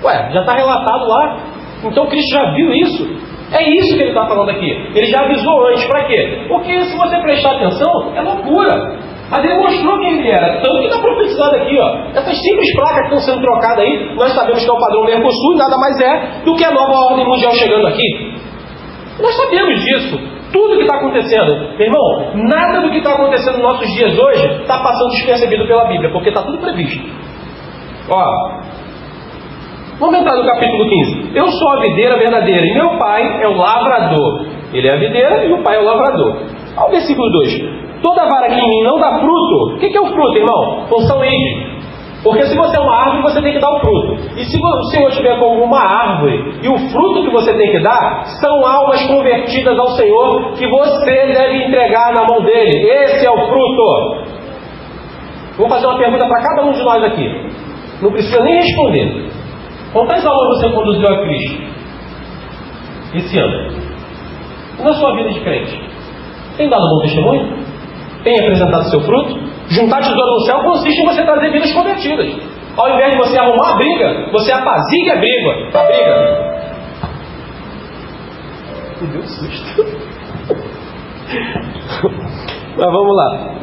Já está relatado lá. Então Cristo já viu isso. É isso que ele está falando aqui. Ele já avisou antes. Para quê? Porque se você prestar atenção, é loucura. Mas ele mostrou quem ele era. Tanto que está profetizado aqui, essas simples placas que estão sendo trocadas aí, nós sabemos que é o padrão Mercosul, nada mais é do que a nova ordem mundial chegando aqui. Nós sabemos disso. Tudo que está acontecendo. Meu irmão, nada do que está acontecendo nos nossos dias hoje está passando despercebido pela Bíblia, porque está tudo previsto. Vamos entrar no capítulo 15. Eu sou a videira verdadeira e meu pai é o lavrador. Ele é a videira e o pai é o lavrador. Ao versículo 2. Toda vara que em mim não dá fruto. O que é o fruto, irmão? Função ide. Porque se você é uma árvore, você tem que dar o fruto. E se o Senhor estiver com uma árvore e o fruto que você tem que dar são almas convertidas ao Senhor que você deve entregar na mão dele. Esse é o fruto. Vou fazer uma pergunta para cada um de nós aqui. Não precisa nem responder. Quantas aulas você conduziu a Cristo esse ano? E na sua vida de crente? Tem dado bom testemunho? Tem apresentado seu fruto? Juntar tesouro no céu consiste em você trazer vidas convertidas. Ao invés de você arrumar a briga, você apazigua a briga. Me deu susto. Mas vamos lá.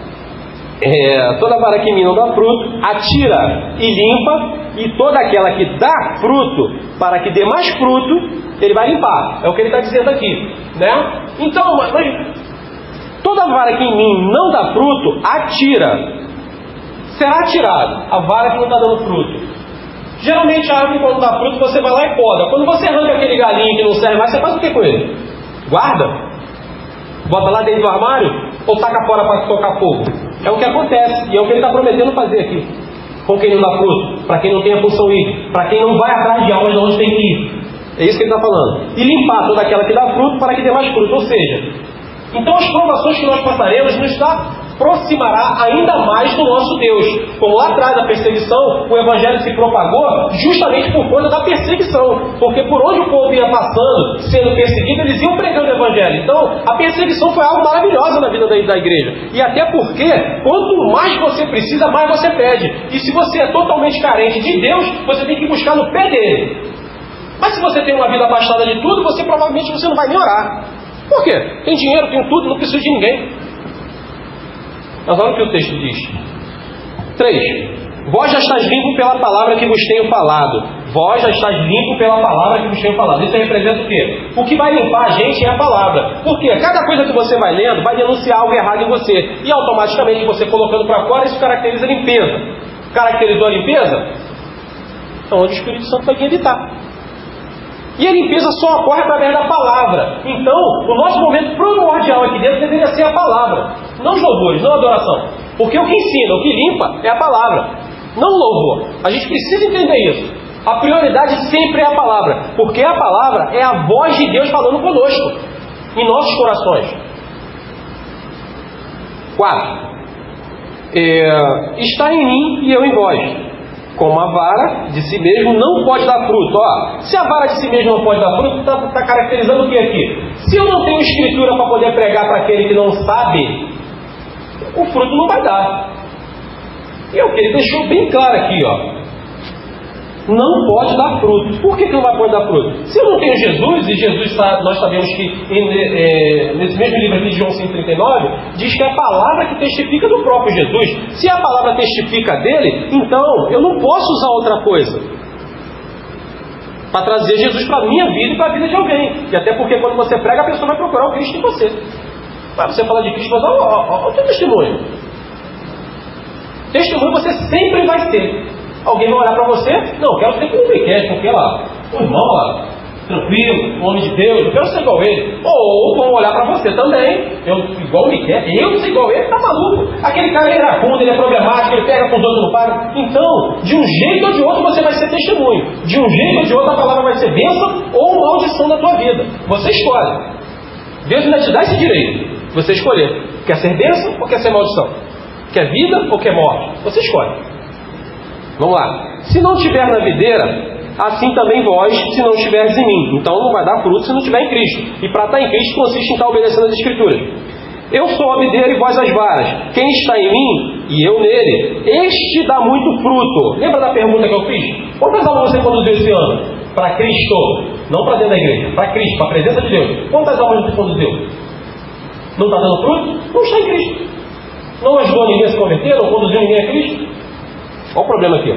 Toda vara que em mim não dá fruto, atira e limpa, e toda aquela que dá fruto, para que dê mais fruto, ele vai limpar. É o que ele está dizendo aqui, né? Então, toda vara que em mim não dá fruto, atira. Será atirado a vara que não está dando fruto. Geralmente a árvore, quando dá fruto, você vai lá e poda. Quando você arranca aquele galinho que não serve mais, você faz o que com ele? Guarda? Bota lá dentro do armário? Ou taca fora para tocar fogo? É o que acontece, e é o que ele está prometendo fazer aqui. Com quem não dá fruto, para quem não tem a função ir, para quem não vai atrás de almas de onde tem que ir. É isso que ele está falando. E limpar toda aquela que dá fruto para que dê mais fruto. Ou seja, então as provações que nós passaremos nos aproximará ainda mais do nosso Deus. Como lá atrás da perseguição, o Evangelho se propagou justamente por conta da perseguição. Porque por onde o povo ia passando, sendo perseguido, eles iam pregando o Evangelho. Então, a perseguição foi algo maravilhoso na vida da igreja. E até porque, quanto mais você precisa, mais você pede. E se você é totalmente carente de Deus, você tem que buscar no pé dele. Mas se você tem uma vida afastada de tudo, provavelmente você não vai nem orar. Por quê? Tem dinheiro, tem tudo, não precisa de ninguém. Mas olha o que o texto diz. 3. Vós já estáis limpo pela palavra que vos tenho falado. Vós já estáis limpo pela palavra que vos tenho falado. Isso representa o quê? O que vai limpar a gente é a palavra. Porque cada coisa que você vai lendo vai denunciar algo errado em você. E automaticamente você colocando para fora, isso caracteriza a limpeza. Caracterizou a limpeza? Então onde o Espírito Santo vai vir habitar. E a limpeza só ocorre através da palavra. Então, o nosso momento primordial aqui dentro deveria ser a palavra. Não os louvores, não a adoração. Porque o que ensina, o que limpa é a palavra, não o louvor. A gente precisa entender isso. A prioridade sempre é a palavra. Porque a palavra é a voz de Deus falando conosco, em nossos corações. 4. Está em mim e eu em vós. Como a vara de si mesmo não pode dar fruto. Se a vara de si mesmo não pode dar fruto, está caracterizando o que aqui? Se eu não tenho escritura para poder pregar para aquele que não sabe, o fruto não vai dar. E é o que ele deixou bem claro aqui, não pode dar fruto. Por que não vai poder dar fruto? Se eu não tenho Jesus, e Jesus, nós sabemos que nesse mesmo livro aqui de João 5,39, diz que é a palavra que testifica do próprio Jesus. Se a palavra testifica dele, então eu não posso usar outra coisa para trazer Jesus para a minha vida e para a vida de alguém. E até porque quando você prega, a pessoa vai procurar o Cristo em você. Mas você fala de Cristo, mas olha o teu testemunho. Testemunho você sempre vai ter. Alguém vai olhar para você, não, quero ser como o Miquel, porque lá, o irmão lá, tranquilo, um homem de Deus, eu quero ser igual ele. Ou vão olhar para você também, igual o Miquel, eu não sei igual ele, tá maluco. Aquele cara ele é iracundo, ele é problemático, ele pega com os outros no paga. Então, de um jeito ou de outro você vai ser testemunho. De um jeito ou de outro a palavra vai ser bênção ou maldição na tua vida. Você escolhe. Deus ainda te dá esse direito. Você escolher. Quer ser bênção ou quer ser maldição? Quer vida ou quer morte? Você escolhe. Vamos lá. Se não estiver na videira, assim também vós, se não estiveres em mim. Então não vai dar fruto se não estiver em Cristo. E para estar em Cristo consiste em estar obedecendo as Escrituras. Eu sou a videira e vós as varas. Quem está em mim e eu nele, este dá muito fruto. Lembra da pergunta que eu fiz? Quantas aulas você conduziu esse ano? Para Cristo. Não para dentro da igreja. Para Cristo, para a presença de Deus. Quantas aulas você conduziu? Não está dando fruto? Não está em Cristo. Não ajudou ninguém a se converter? Não conduziu ninguém a Cristo? Qual o problema aqui?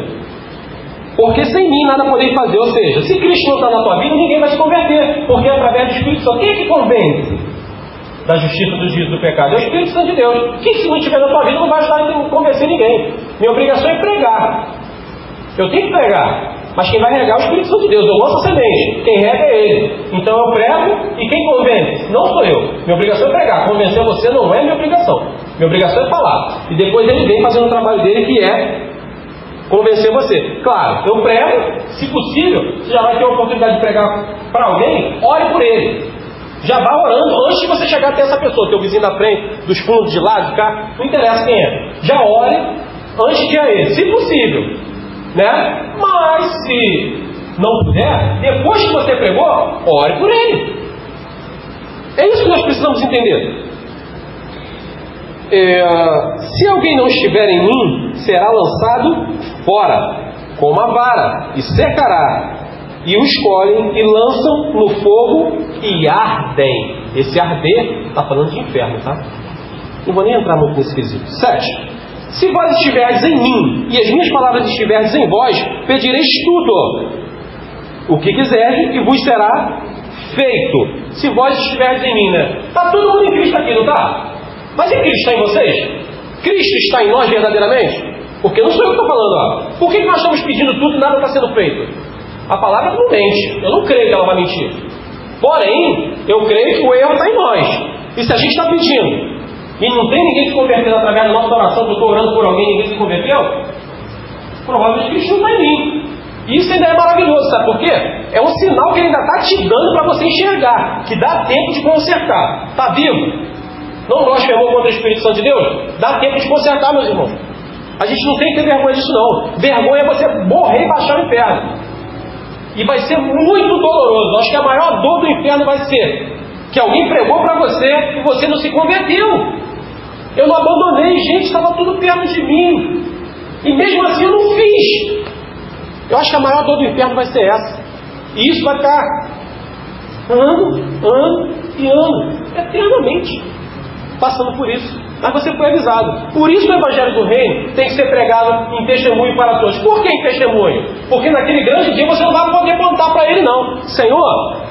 Porque sem mim nada podeis fazer. Ou seja, se Cristo não está na tua vida, ninguém vai se converter. Porque através do Espírito Santo, quem é que convence da justiça, do juízo, do pecado? É o Espírito Santo de Deus. Que se não estiver na tua vida, não vai ajudar a convencer ninguém. Minha obrigação é pregar. Eu tenho que pregar. Mas quem vai regar é o Espírito Santo de Deus. Eu lanço a semente. Quem rega é Ele. Então eu prego e quem convence? Não sou eu. Minha obrigação é pregar. Convencer você não é minha obrigação. Minha obrigação é falar. E depois ele vem fazendo o trabalho dele, que é convencer você. Claro, eu prego, se possível, você já vai ter a oportunidade de pregar para alguém, ore por ele. Já vá orando antes de você chegar até essa pessoa, teu vizinho da frente, dos fundos, de lá, de cá, não interessa quem é. Já ore antes de ir a ele, se possível. Né? Mas se não puder, depois que você pregou, ore por ele. É isso que nós precisamos entender. Se alguém não estiver em mim, será lançado fora, como a vara, e secará. E os colhem e lançam no fogo e ardem. Esse arder está falando de inferno, tá? Não vou nem entrar muito nesse quesito. 7. Se vós estiverdes em mim, e as minhas palavras estiverdes em vós, pedireis tudo o que quiserdes, e vos será feito. Se vós estiverdes em mim, né? Está todo mundo em Cristo aqui, não está? Mas e Cristo está em vocês? Cristo está em nós verdadeiramente? Porque não sou eu que estou falando, Por que nós estamos pedindo tudo e nada está sendo feito? A palavra não mente. Eu não creio que ela vai mentir. Porém, eu creio que o erro está em nós. E se a gente está pedindo e não tem ninguém se convertendo através da nossa oração, que eu estou orando por alguém e ninguém se converteu, provavelmente Cristo não está em mim. Isso ainda é maravilhoso, sabe por quê? É um sinal que ele ainda está te dando para você enxergar, que dá tempo de consertar. Está vivo? Não blasfemou contra o Espírito Santo de Deus? Dá tempo de consertar, meus irmãos. A gente não tem que ter vergonha disso, não. Vergonha é você morrer e baixar o inferno. E vai ser muito doloroso. Acho que a maior dor do inferno vai ser que alguém pregou para você e você não se converteu. Eu não abandonei, gente, estava tudo perto de mim. E mesmo assim eu não fiz. Eu acho que a maior dor do inferno vai ser essa. E isso vai ficar ano e ano, eternamente, passando por isso. Mas você foi avisado. Por isso o Evangelho do Reino tem que ser pregado em testemunho para todos. Por que em testemunho? Porque naquele grande dia você não vai poder contar para ele não. Senhor,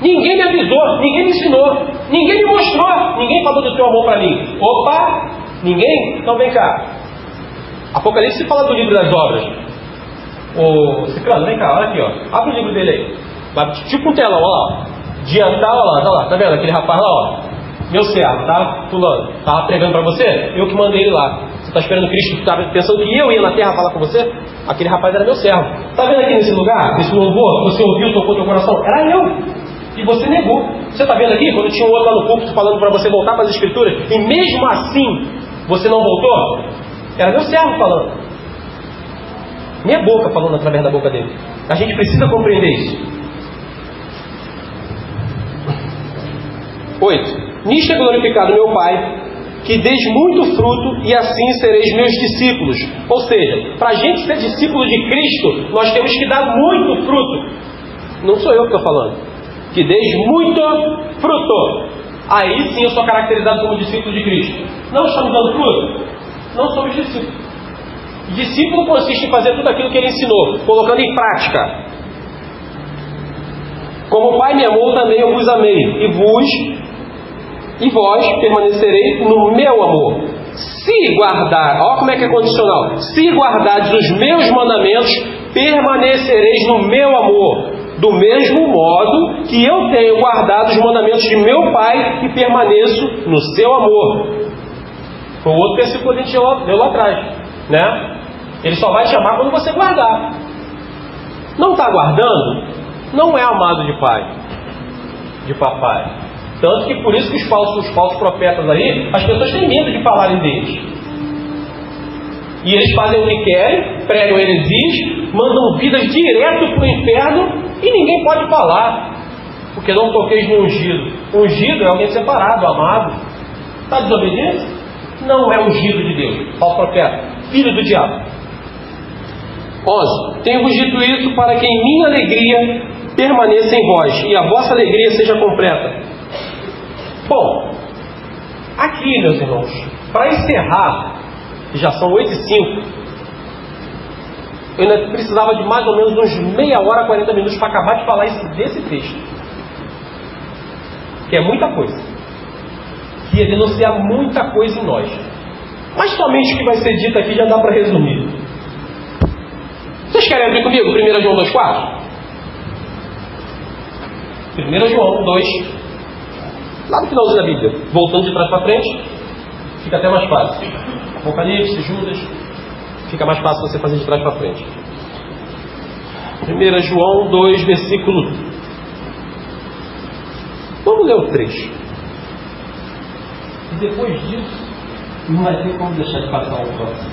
ninguém me avisou, ninguém me ensinou, ninguém me mostrou, ninguém falou do teu amor para mim. Opa, ninguém? Então vem cá. Apocalipse fala do livro das obras. Ô Ciclano, vem cá, olha aqui, ó. Abre o livro dele aí. Vai, tipo um telão, olha lá. Dia tal, olha lá, tá vendo? Aquele rapaz lá, ó. Meu servo, tá? Fulano, tava pregando para você? Eu que mandei ele lá. Você está esperando Cristo, estava pensando que eu ia na terra falar com você? Aquele rapaz era meu servo. Tá vendo aqui nesse lugar, nesse louvor, você ouviu, tocou teu coração? Era eu. E você negou. Você está vendo aqui, quando tinha um outro lá no púlpito falando para você voltar para as Escrituras, e mesmo assim você não voltou? Era meu servo falando. Minha boca falando através da boca dele. A gente precisa compreender isso. 8. Nisto é glorificado meu Pai, que deis muito fruto, e assim sereis meus discípulos. Ou seja, para a gente ser discípulo de Cristo, nós temos que dar muito fruto. Não sou eu que estou falando. Que deis muito fruto. Aí sim eu sou caracterizado como discípulo de Cristo. Não estamos dando fruto? Não somos discípulos. Discípulo consiste em fazer tudo aquilo que ele ensinou, colocando em prática. Como o Pai me amou, também eu vos amei, e vós permanecereis no meu amor. Se guardar, olha como é que é condicional. Se guardardes os meus mandamentos, permanecereis no meu amor. Do mesmo modo que eu tenho guardado os mandamentos de meu Pai e permaneço no seu amor. Foi o outro versículo que a gente deu lá atrás, né? Ele só vai te amar quando você guardar. Não está guardando? Não é amado de pai, de papai. Tanto que por isso que os falsos profetas aí, as pessoas têm medo de falarem deles. E eles fazem o que querem, pregam heresias, mandam vidas direto para o inferno e ninguém pode falar. Porque não toqueis no ungido. Ungido é alguém separado, amado. Está desobediente? Não é ungido de Deus. Falso profeta, filho do diabo. 11. Tenho-vos dito isso para que em minha alegria permaneça em vós e a vossa alegria seja completa. Bom, aqui, meus irmãos, para encerrar, já são 8h05, eu ainda precisava de mais ou menos uns meia hora, 40 minutos para acabar de falar desse texto, que é muita coisa, que ia denunciar muita coisa em nós, mas somente o que vai ser dito aqui já dá para resumir. Vocês querem abrir comigo 1 João 2,4? 1 João 2, lá no finalzinho da Bíblia, voltando de trás para frente, fica até mais fácil. Apocalipse, Judas, fica mais fácil você fazer de trás para frente. 1 João 2, versículo. Vamos ler o 3. E depois disso, não vai ter como deixar de passar um próximo.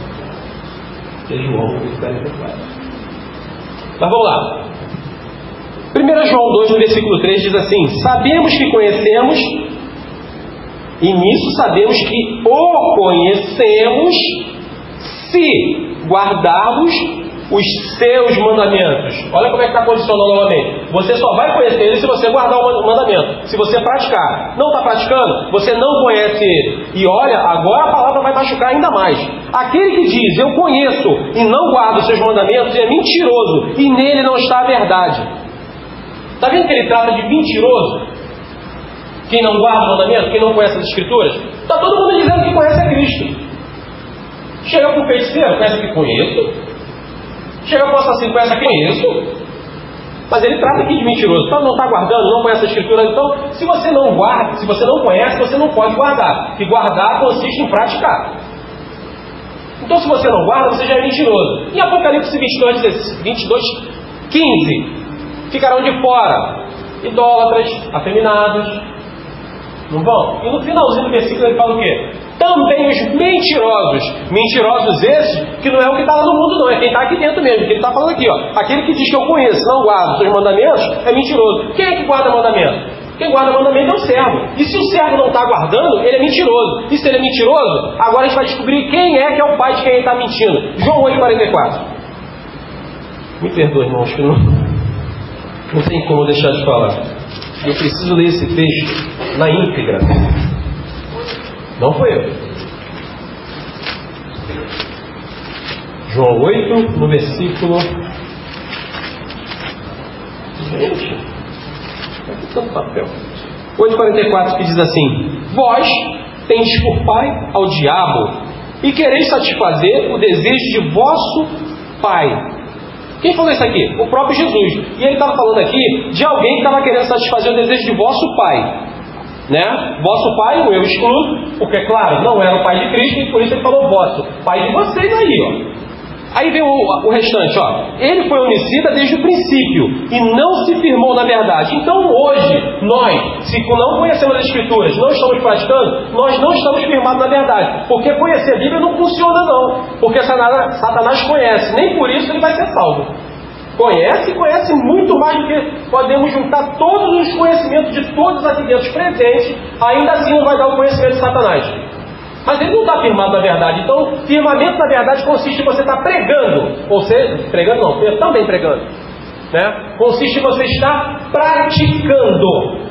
É João 44. Mas vamos lá. 1 João 2, no versículo 3, diz assim: sabemos que conhecemos, e nisso sabemos que o conhecemos, se guardarmos os seus mandamentos. Olha como é que está condicionando novamente. Você só vai conhecer ele se você guardar o mandamento, se você praticar. Não está praticando, você não conhece ele. E olha, agora a palavra vai machucar ainda mais. Aquele que diz, eu conheço, e não guarda os seus mandamentos, é mentiroso, e nele não está a verdade. Está vendo que ele trata de mentiroso? Quem não guarda o mandamento, quem não conhece as Escrituras? Está todo mundo dizendo que conhece a Cristo. Chega para o feiticeiro, conhece que conheço. Chega para o assassino, conhece a conheço. Mas ele trata aqui de mentiroso. Então não está guardando, não conhece a Escritura. Então, se você não guarda, se você não conhece, você não pode guardar. E guardar consiste em praticar. Então, se você não guarda, você já é mentiroso. Em Apocalipse 22, 15... ficarão de fora idólatras, afeminados, não vão? E no finalzinho do versículo ele fala o quê? Também os mentirosos. Mentirosos esses, que não é o que está lá no mundo não, é quem está aqui dentro mesmo, que ele está falando aqui, ó. Aquele que diz que eu conheço, não guarda os seus mandamentos, é mentiroso. Quem é que guarda mandamento? Quem guarda mandamento é o servo. E se o servo não está guardando, ele é mentiroso. E se ele é mentiroso, agora a gente vai descobrir quem é que é o pai de quem ele está mentindo. João 8,44. Me perdoe, irmãos, que não tem como deixar de falar. Eu preciso ler esse texto na íntegra. Não foi eu. João 8, no versículo... Gente, aqui tanto papel. 8,44, que diz assim: vós tendes por pai ao diabo, e quereis satisfazer o desejo de vosso pai. Quem falou isso aqui? O próprio Jesus. E ele estava falando aqui de alguém que estava querendo satisfazer o desejo de vosso pai, né? Vosso pai, eu excluo, porque claro, não era o pai de Cristo, e por isso ele falou vosso, pai de vocês aí, ó. Aí vem o restante, ó. Ele foi homicida desde o princípio e não se firmou na verdade. Então hoje, nós, se não conhecemos as Escrituras, não estamos praticando, nós não estamos firmados na verdade. Porque conhecer a Bíblia não funciona não. Porque Satanás conhece, nem por isso ele vai ser salvo. Conhece e conhece muito mais do que podemos juntar todos os conhecimentos de todos aqui dentro presentes, ainda assim não vai dar o conhecimento de Satanás. Mas ele não está firmado na verdade. Então, firmamento na verdade consiste em você estar pregando. Ou seja, pregando não, também pregando, né? Consiste em você estar praticando.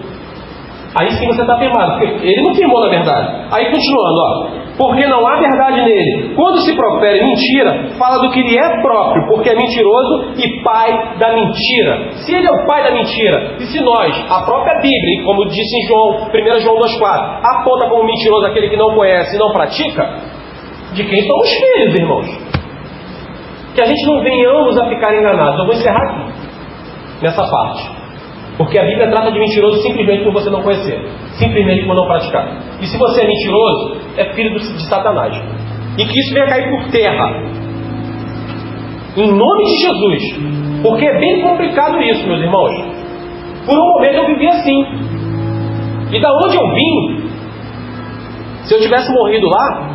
Aí sim você está firmado, porque ele não firmou na verdade. Aí continuando, ó. Porque não há verdade nele. Quando se profere mentira, fala do que lhe é próprio, porque é mentiroso e pai da mentira. Se ele é o pai da mentira, e se nós, a própria Bíblia, como disse em João, 1 João 2,4, aponta como mentiroso aquele que não conhece e não pratica, de quem somos filhos, irmãos? Que a gente não venhamos a ficar enganados. Eu vou encerrar aqui, nessa parte. Porque a Bíblia trata de mentiroso simplesmente por você não conhecer, simplesmente por não praticar. E se você é mentiroso, é filho de Satanás. E que isso venha cair por terra, em nome de Jesus. Porque é bem complicado isso, meus irmãos. Por um momento eu vivi assim. E da onde eu vim, se eu tivesse morrido lá,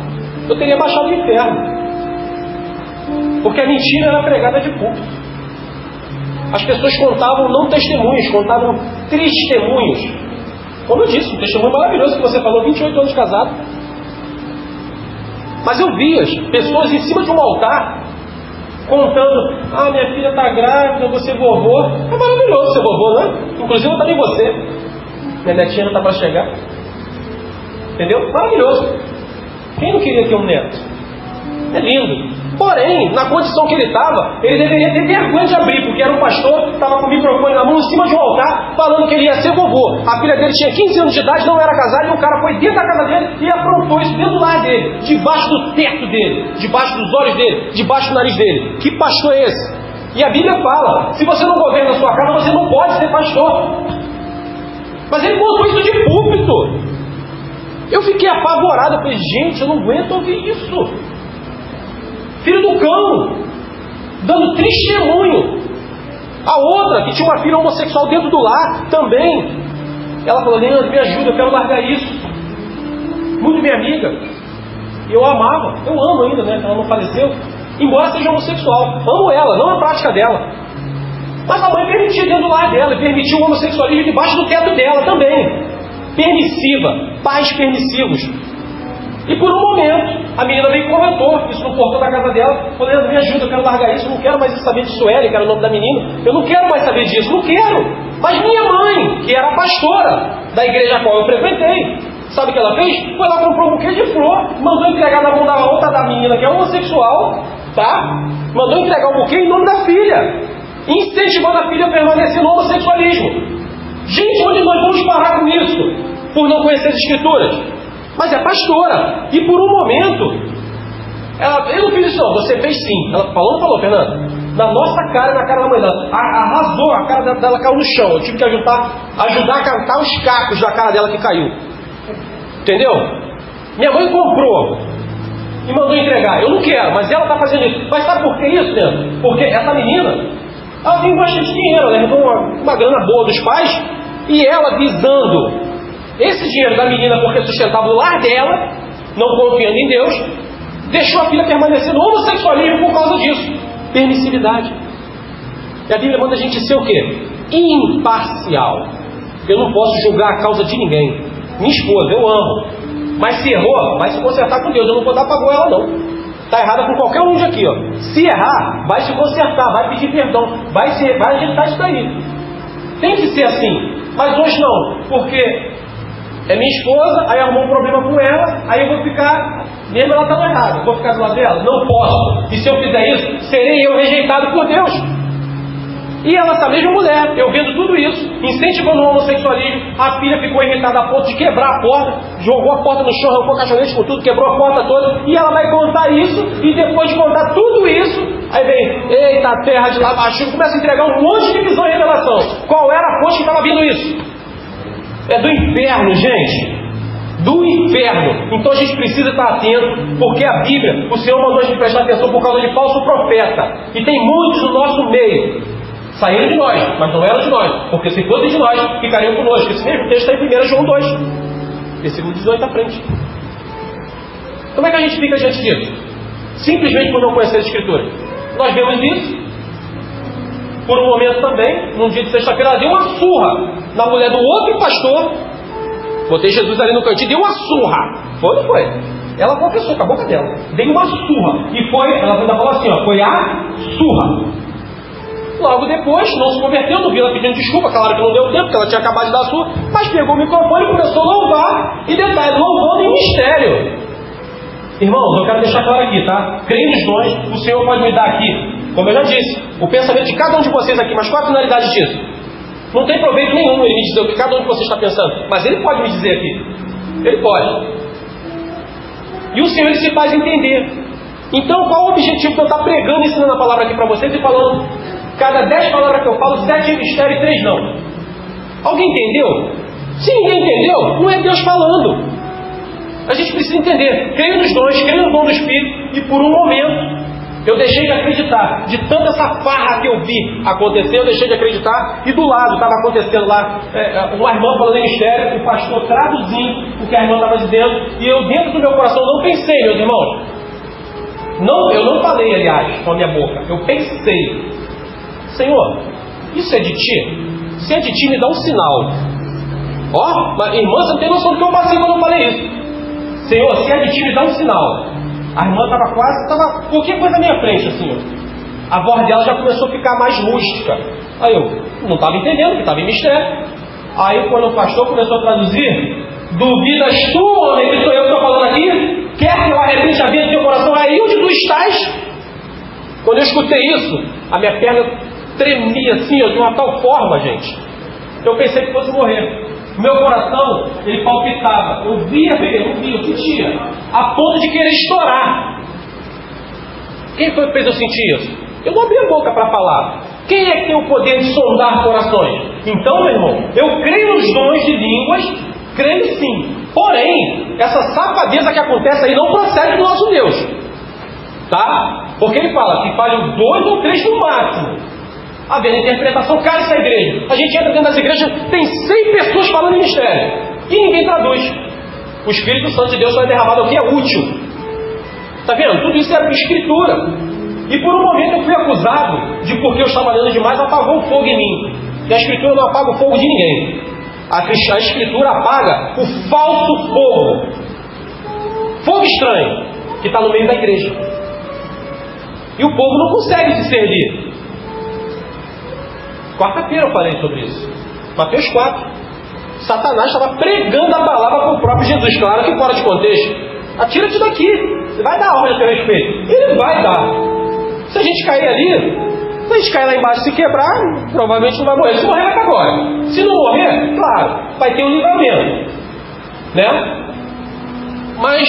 eu teria baixado o inferno. Porque a mentira era pregada de púlpito. As pessoas contavam não testemunhos, contavam testemunhos. Como eu disse, um testemunho maravilhoso que você falou, 28 anos de casado. Mas eu vi as pessoas em cima de um altar contando: ah, minha filha está grávida, você é vovô. É maravilhoso ser vovô, não é? Inclusive eu também você. Minha netinha não está para chegar. Entendeu? Maravilhoso. Quem não queria ter um neto? É lindo. Porém, na condição que ele estava, ele deveria ter vergonha de abrir, porque era um pastor, estava com o microfone na mão, em cima de um altar, falando que ele ia ser vovô. A filha dele tinha 15 anos de idade, não era casada, e o cara foi dentro da casa dele e aprontou isso dentro do lar dele, debaixo do teto dele, debaixo dos olhos dele, debaixo do nariz dele. Que pastor é esse? E a Bíblia fala: se você não governa a sua casa, você não pode ser pastor. Mas ele contou isso de púlpito. Eu fiquei apavorado, eu falei: gente, eu não aguento ouvir isso. Filho do cão, dando testemunho. A outra, que tinha uma filha homossexual dentro do lar, também. Ela falou: Leandro, me ajuda, eu quero largar isso. Muito minha amiga. E eu amava, eu amo ainda, né? Ela não faleceu. Embora seja homossexual, amo ela, não a prática dela. Mas a mãe permitia dentro do lar dela, permitiu o homossexualismo debaixo do teto dela também. Permissiva, pais permissivos. E por um momento, a menina veio e comentou isso no portão da casa dela. Falou: Leandro, me ajuda, eu quero largar isso, eu não quero mais saber de Sueli, que era o nome da menina. Eu não quero mais saber disso, não quero. Mas minha mãe, que era a pastora da igreja a qual eu frequentei, sabe o que ela fez? Foi lá, comprou um buquê de flor, mandou entregar na mão da outra da menina, que é homossexual, tá? Mandou entregar o buquê em nome da filha, incentivando a filha a permanecer no homossexualismo. Gente, onde nós vamos parar com isso? Por não conhecer as Escrituras. Mas é pastora. E por um momento, eu não fiz isso não, você fez sim. Ela falou, não falou, Fernando? Na nossa cara e na cara da mãe dela. Arrasou, a cara dela caiu no chão. Eu tive que ajudar a cantar os cacos da cara dela que caiu. Entendeu? Minha mãe comprou e mandou entregar. Eu não quero, mas ela está fazendo isso. Mas sabe por que isso, Leandro? Porque essa menina, ela tem bastante dinheiro, ela herdou uma grana boa dos pais, e ela visando esse dinheiro da menina, porque sustentava o lar dela, não confiando em Deus, deixou a filha permanecer no homossexualismo por causa disso. Permissividade. E a Bíblia manda a gente ser o quê? Imparcial. Eu não posso julgar a causa de ninguém. Minha esposa, eu amo. Mas se errou, vai se consertar com Deus. Eu não vou dar pagou ela não. Está errada com qualquer um de aqui, ó. Se errar, vai se consertar, vai pedir perdão, vai ajeitar isso daí. Tem que ser assim. Mas hoje não, porque é minha esposa, aí arrumou um problema com ela, aí eu vou ficar Mesmo ela estando errada, vou ficar do lado dela? Não posso. E se eu fizer isso, serei eu rejeitado por Deus. E ela, essa mesma mulher, eu vendo tudo isso, incentivando o homossexualismo, a filha ficou irritada a ponto de quebrar a porta, jogou a porta no chão, arrancou caixonete com tudo, quebrou a porta toda, e ela vai contar isso, e depois de contar tudo isso, aí vem, eita, terra de lá baixo, começa a entregar um monte de visão e revelação. Qual era a fonte que estava vindo isso? É do inferno, gente. Do inferno. Então a gente precisa estar atento, porque a Bíblia, o Senhor mandou a gente prestar atenção por causa de falso profeta, e tem muitos no nosso meio. Saíram de nós, mas não eram de nós, porque se fossem de nós, ficariam conosco. Esse mesmo texto está em 1 João 2, versículo 18 à frente. Como é que a gente fica diante disso? Simplesmente por não conhecer a Escritura. Nós vemos isso. Por um momento também, num dia de sexta-feira, ela deu uma surra na mulher do outro pastor. Botei Jesus ali no cantinho, deu uma surra. Foi ou não foi? Ela confessou com a boca dela. Deu uma surra. E foi, ela ainda falou assim, ó, foi a surra. Logo depois, não se converteu, não vi ela pedindo desculpa, claro que não deu tempo, porque ela tinha acabado de dar a sua, mas pegou o microfone e começou a louvar, e detalhe, louvando em mistério. Irmãos, eu quero deixar claro aqui, tá? Creio nos dons, o Senhor pode me dar aqui, como eu já disse, o pensamento de cada um de vocês aqui, mas qual a finalidade disso? Não tem proveito nenhum ele me dizer o que cada um de vocês está pensando, mas ele pode me dizer aqui, ele pode. E o Senhor ele se faz entender. Então, qual o objetivo de eu estar pregando e ensinando a palavra aqui para vocês e falando... Cada 10 palavras que eu falo, 7 é mistério e 3 não. Alguém entendeu? Se ninguém entendeu, não é Deus falando. A gente precisa entender. Creio nos dons, creio no dom do Espírito, e por um momento eu deixei de acreditar. De tanta essa farra que eu vi acontecer, eu deixei de acreditar. E do lado estava acontecendo lá uma irmã falando em mistério, o pastor traduzindo o que a irmã estava dizendo, e eu dentro do meu coração não pensei, meus irmãos. Não, eu não falei, aliás, com a minha boca. Eu pensei. Senhor, isso é de ti? Se é de ti, me dá um sinal. Ó, mas irmã, você não tem noção do que eu passei quando eu falei isso. Senhor, se é de ti, me dá um sinal. A irmã estava qualquer coisa na minha frente, assim. A voz dela já começou a ficar mais rústica. Aí eu não estava entendendo, que estava em mistério. Aí quando o pastor começou a traduzir, duvidas tu, homem, que sou eu que estou falando aqui? Quer que eu arrebente a vida do teu coração? Aí onde tu estás? Quando eu escutei isso, a minha perna tremia assim, de uma tal forma, gente. Eu pensei que fosse morrer. Meu coração, ele palpitava. Eu via, eu sentia. A ponto de querer estourar. Quem foi que fez eu sentir isso? Eu não abri a boca para falar. Quem é que tem o poder de sondar corações? Então, meu irmão, eu creio nos dons de línguas, creio sim. Porém, essa safadeza que acontece aí não procede do nosso Deus. Tá? Porque ele fala que falham 2 ou 3 no máximo. A ver, a interpretação cai essa igreja. A gente entra dentro das igrejas, tem 100 pessoas falando em mistério. E ninguém traduz. O Espírito Santo de Deus só é derramado ao que é útil. Está vendo? Tudo isso é escritura. E por um momento eu fui acusado de porque eu estava lendo demais, apagou o fogo em mim. E a escritura não apaga o fogo de ninguém. A escritura apaga o falso fogo. Fogo estranho, que está no meio da igreja. E o povo não consegue discernir. Quarta-feira eu falei sobre isso. Mateus 4. Satanás estava pregando a palavra para o próprio Jesus. Claro que fora de contexto. Atira-te daqui. Você vai dar ordem a teu respeito. Ele vai dar. Se a gente cair ali, se a gente cair lá embaixo e se quebrar, provavelmente não vai morrer. Se morrer, vai estar agora. Se não morrer, claro, vai ter um livramento. Né? Mas,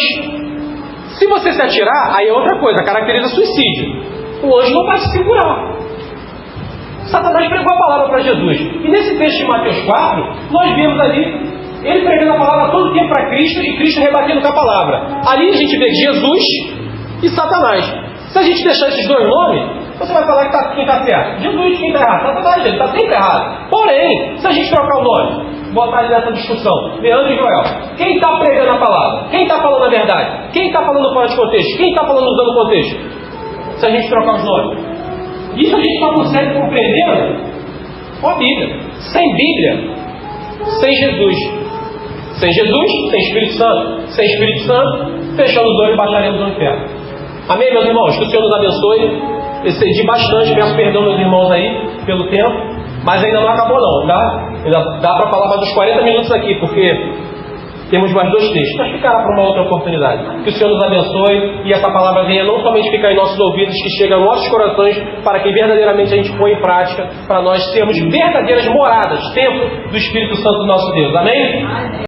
se você se atirar, aí é outra coisa. Caracteriza suicídio. O anjo não vai se segurar. Satanás pregou a palavra para Jesus. E nesse texto de Mateus 4, nós vemos ali ele pregando a palavra todo o tempo para Cristo e Cristo rebatendo com a palavra. Ali a gente vê Jesus e Satanás. Se a gente deixar esses dois nomes, você vai falar que quem está certo? Jesus, quem está errado? Satanás, ele está sempre errado. Porém, se a gente trocar o nome, botar ali nessa discussão, Leandro e Joel, quem está pregando a palavra? Quem está falando a verdade? Quem está falando fora de contexto? Quem está falando usando contexto? Se a gente trocar os nomes. Isso a gente só consegue compreender com a Bíblia. Sem Bíblia, sem Jesus. Sem Jesus, sem Espírito Santo. Sem Espírito Santo, fechando os olhos e baixaremos no inferno. Amém, meus irmãos? Que o Senhor nos abençoe. Excedi bastante, peço perdão, meus irmãos, aí, pelo tempo. Mas ainda não acabou não, tá? Ainda dá para falar mais uns 40 minutos aqui, porque Temos mais 2 textos, mas ficará para uma outra oportunidade. Que o Senhor nos abençoe e essa palavra venha não somente ficar em nossos ouvidos, que chegue aos nossos corações, para que verdadeiramente a gente põe em prática, para nós sermos verdadeiras moradas, templo do Espírito Santo do nosso Deus. Amém?